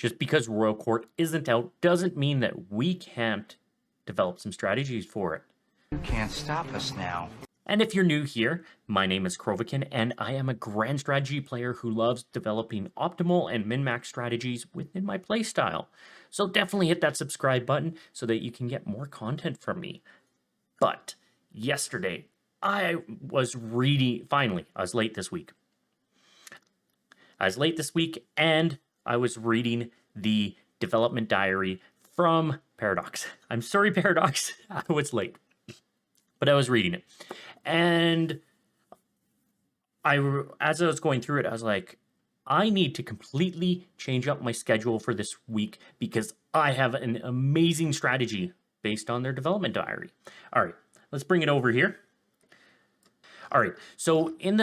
Just because Royal Court isn't out doesn't mean that we can't develop some strategies for it. You can't stop us now. And if you're new here, my name is Krovikin, and I am a grand strategy player who loves developing optimal and min-max strategies within my playstyle. So definitely hit that subscribe button so that you can get more content from me. But yesterday, I was reading, finally, I was late this week. And I was reading the development diary from Paradox. I'm sorry, Paradox, I was late, but I was reading it. And as I was going through it, I was like, I need to completely change up my schedule for this week because I have an amazing strategy based on their development diary. All right, let's bring it over here. All right, so in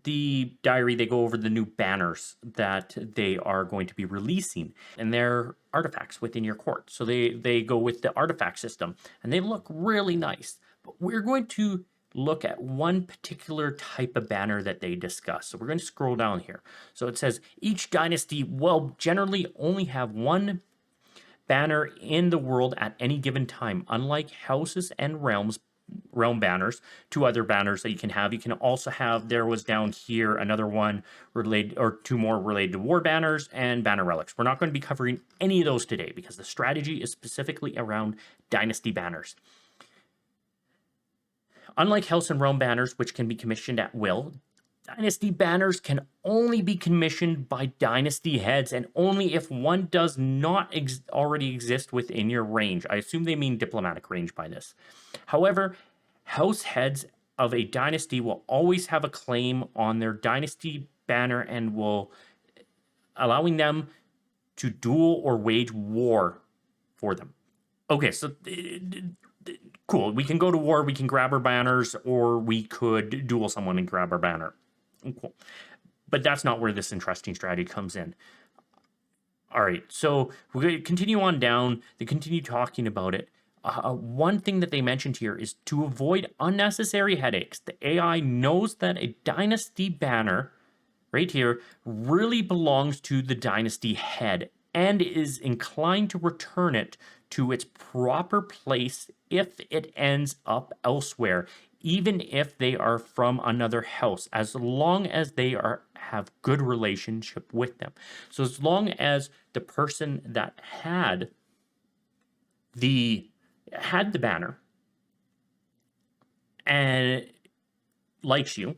the diary, they go over the new banners that they are going to be releasing, and they're artifacts within your court. So they go with the artifact system, and they look really nice. But we're going to look at one particular type of banner that they discuss. So we're going to scroll down here. So it says each dynasty will generally only have one banner in the world at any given time, unlike houses and realm banners. Two other banners that you can also have, there was down here another one related, or two more related to war banners and banner relics. We're not going to be covering any of those today because the strategy is specifically around dynasty banners. Unlike house and realm banners, which can be commissioned at will, dynasty banners can only be commissioned by dynasty heads, and only if one does not already exist within your range. I assume they mean diplomatic range by this. However, house heads of a dynasty will always have a claim on their dynasty banner and will allowing them to duel or wage war for them. Okay, so cool. We can go to war, we can grab our banners, or we could duel someone and grab our banner. Cool. But that's not where this interesting strategy comes in. All right, so we're going to continue on down. They continue talking about it. One thing that they mentioned here is to avoid unnecessary headaches. The AI knows that a dynasty banner, right here, really belongs to the dynasty head and is inclined to return it to its proper place if it ends up elsewhere, even if they are from another house, as long as they have good relationship with them. So as long as the person that had the banner and likes you,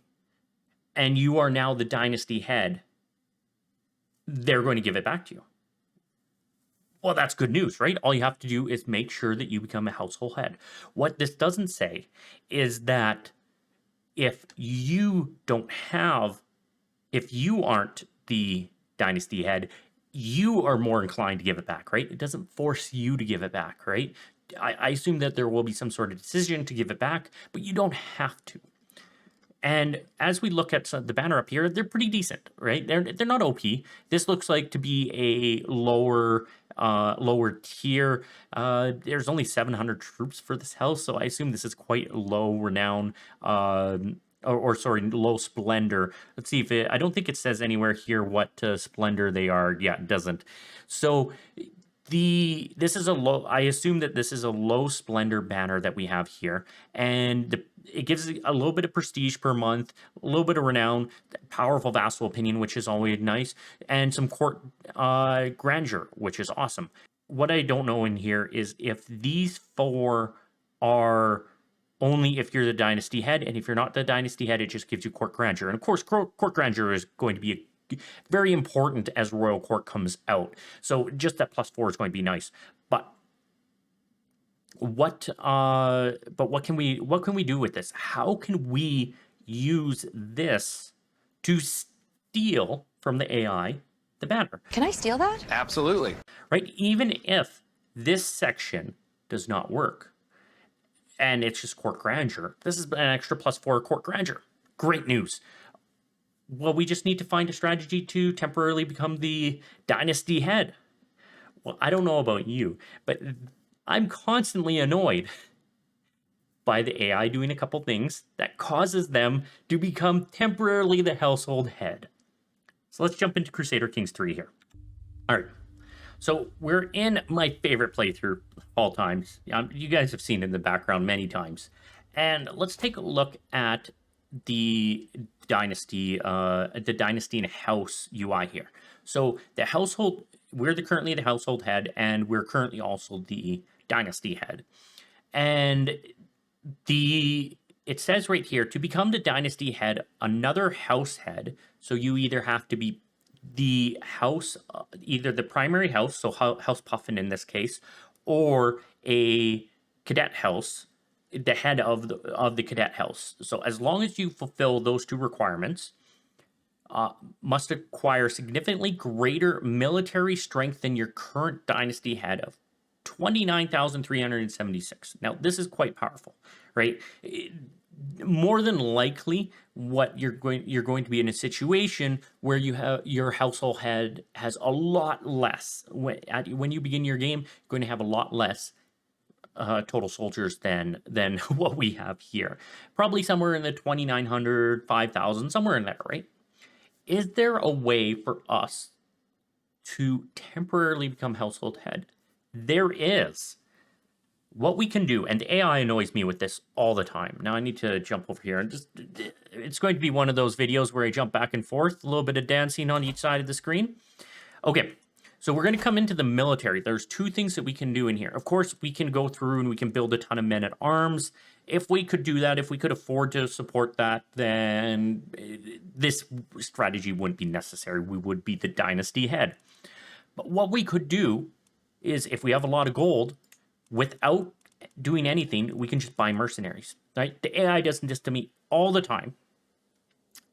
and you are now the dynasty head, they're going to give it back to you. Well, that's good news, right? All you have to do is make sure that you become a household head. What this doesn't say is that if you aren't the dynasty head, you are more inclined to give it back, right? It doesn't force you to give it back, right? I assume that there will be some sort of decision to give it back, but you don't have to. And as we look at the banner up here, they're pretty decent, right? They're not OP. This looks like to be a lower tier. There's only 700 troops for this house, so I assume this is quite low renown, low splendor. Let's see if I don't think it says anywhere here what splendor they are. Yeah, it doesn't. So this is a low. I assume that this is a low splendor banner that we have here, and it gives a little bit of prestige per month, a little bit of renown, powerful vassal opinion, which is always nice, and some court grandeur, which is awesome. What I don't know in here is if these four are only if you're the dynasty head, and if you're not the dynasty head, it just gives you court grandeur. And of course, court grandeur is going to be very important as Royal Court comes out. So just that +4 is going to be nice. But what can we do with this? How can we use this to steal from the AI the banner? Can I steal that? Absolutely. Right? Even if this section does not work and it's just court grandeur, this is an extra +4 court grandeur. Great news. Well, we just need to find a strategy to temporarily become the dynasty head. Well, I don't know about you, but I'm constantly annoyed by the AI doing a couple things that causes them to become temporarily the household head. So let's jump into Crusader Kings 3 here. All right. So we're in my favorite playthrough of all times. You guys have seen it in the background many times. And let's take a look at the the dynasty and house UI here. So the household, currently the household head, and we're currently also the dynasty head. And the it says right here, to become the dynasty head, another house head. So you either have to be the house, either the primary house, so House Puffin in this case, or a cadet house, the head of the cadet house. So as long as you fulfill those two requirements, must acquire significantly greater military strength than your current dynasty head of 29,376. Now, this is quite powerful, right? More than likely, what you're going to be in a situation where you have your household head has a lot less. When you begin your game, you're going to have a lot less total soldiers than what we have here. Probably somewhere in the 2,900, 5,000, somewhere in there, right? Is there a way for us to temporarily become household head? There is. What we can do, and the AI annoys me with this all the time. Now I need to jump over here and it's going to be one of those videos where I jump back and forth, a little bit of dancing on each side of the screen. Okay, so we're going to come into the military. There's two things that we can do in here. Of course, we can go through and we can build a ton of men at arms. If we could do that, if we could afford to support that, then this strategy wouldn't be necessary. We would be the dynasty head. But what we could do is, if we have a lot of gold, without doing anything, we can just buy mercenaries, right? The AI does this to me all the time,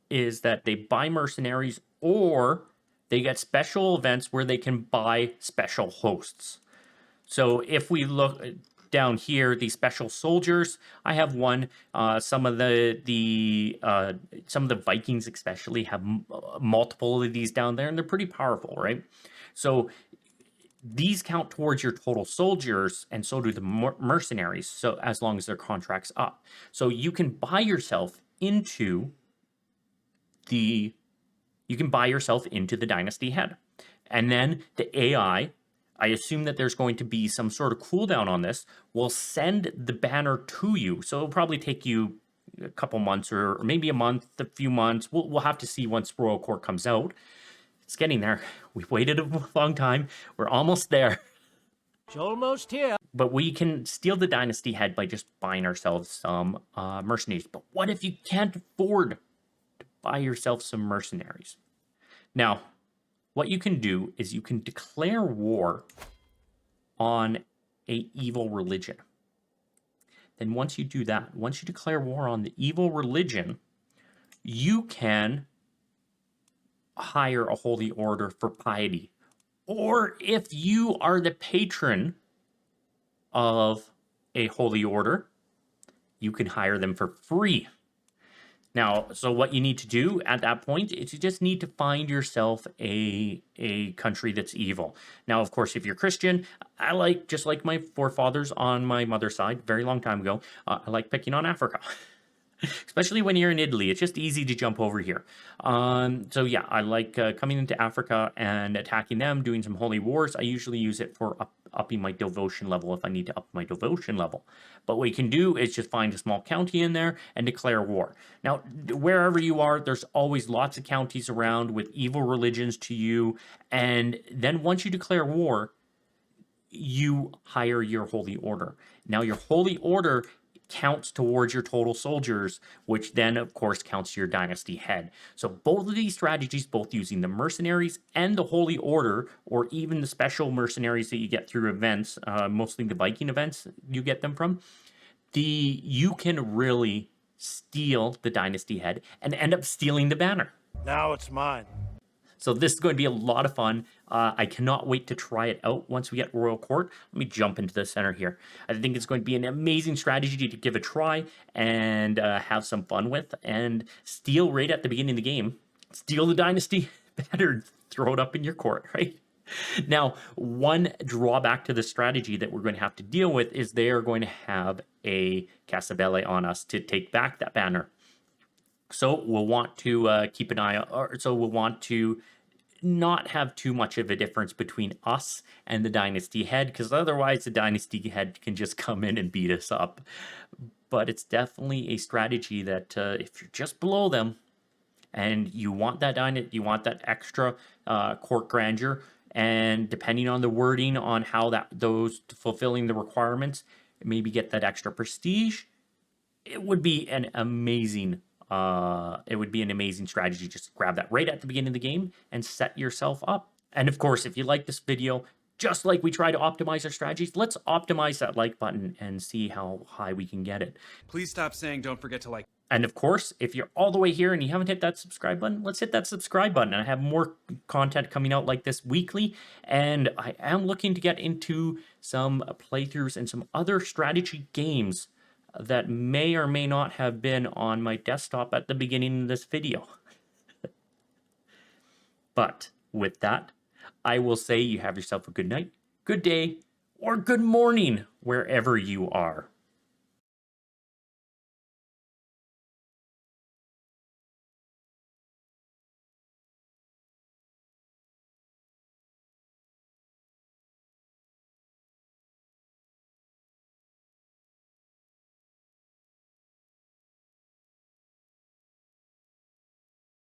is that they buy mercenaries or they get special events where they can buy special hosts. So if we look down here, the special soldiers, I have one. Some of the Vikings especially have multiple of these down there, and they're pretty powerful, right? So these count towards your total soldiers, and so do the mercenaries. So as long as their contract's up, so you can buy yourself into the dynasty head, and then the AI. I assume that there's going to be some sort of cooldown on this. Will send the banner to you, so it'll probably take you a couple months or maybe a month, a few months. We'll have to see once Royal Court comes out. It's getting there. We've waited a long time. We're almost there. It's almost here. But we can steal the dynasty head by just buying ourselves some mercenaries. But what if you can't afford to buy yourself some mercenaries? Now, what you can do is you can declare war on a evil religion. Then once you do that, once you declare war on the evil religion, you can hire a holy order for piety. Or if you are the patron of a holy order, you can hire them for free. Now, so what you need to do at that point is you just need to find yourself a country that's evil. Now, of course, if you're Christian, just like my forefathers on my mother's side, very long time ago, I like picking on Africa. Especially when you're in Italy, it's just easy to jump over here. So yeah, I like coming into Africa and attacking them, doing some holy wars. I usually use it for upping my devotion level if I need to up my devotion level. But what you can do is just find a small county in there and declare war. Now, wherever you are, there's always lots of counties around with evil religions to you. And then once you declare war, you hire your holy order. Now, your holy order counts towards your total soldiers, which then, of course, counts your dynasty head. So both of these strategies, both using the mercenaries and the holy order, or even the special mercenaries that you get through events, mostly the Viking events you get them from, you can really steal the dynasty head and end up stealing the banner. Now it's mine. So this is going to be a lot of fun. I cannot wait to try it out once we get Royal Court. Let me jump into the center here. I think it's going to be an amazing strategy to give a try and have some fun with, and steal right at the beginning of the game. Steal the dynasty banner, throw it up in your court, right? Now, one drawback to the strategy that we're going to have to deal with is they are going to have a Casabelle on us to take back that banner. So we'll want to keep an eye, or so we'll want to not have too much of a difference between us and the Dynasty Head, because otherwise the Dynasty Head can just come in and beat us up. But it's definitely a strategy that if you're just below them and you want you want that extra court grandeur, and depending on the wording on how those fulfilling the requirements, maybe get that extra prestige, it would be an amazing strategy. Just grab that right at the beginning of the game and set yourself up. And of course, if you like this video, just like we try to optimize our strategies, let's optimize that like button and see how high we can get it. Please stop saying don't forget to like. And of course, if you're all the way here and you haven't hit that subscribe button, let's hit that subscribe button. I have more content coming out like this weekly, and I am looking to get into some playthroughs and some other strategy games that may or may not have been on my desktop at the beginning of this video. But with that, I will say you have yourself a good night, good day, or good morning, wherever you are.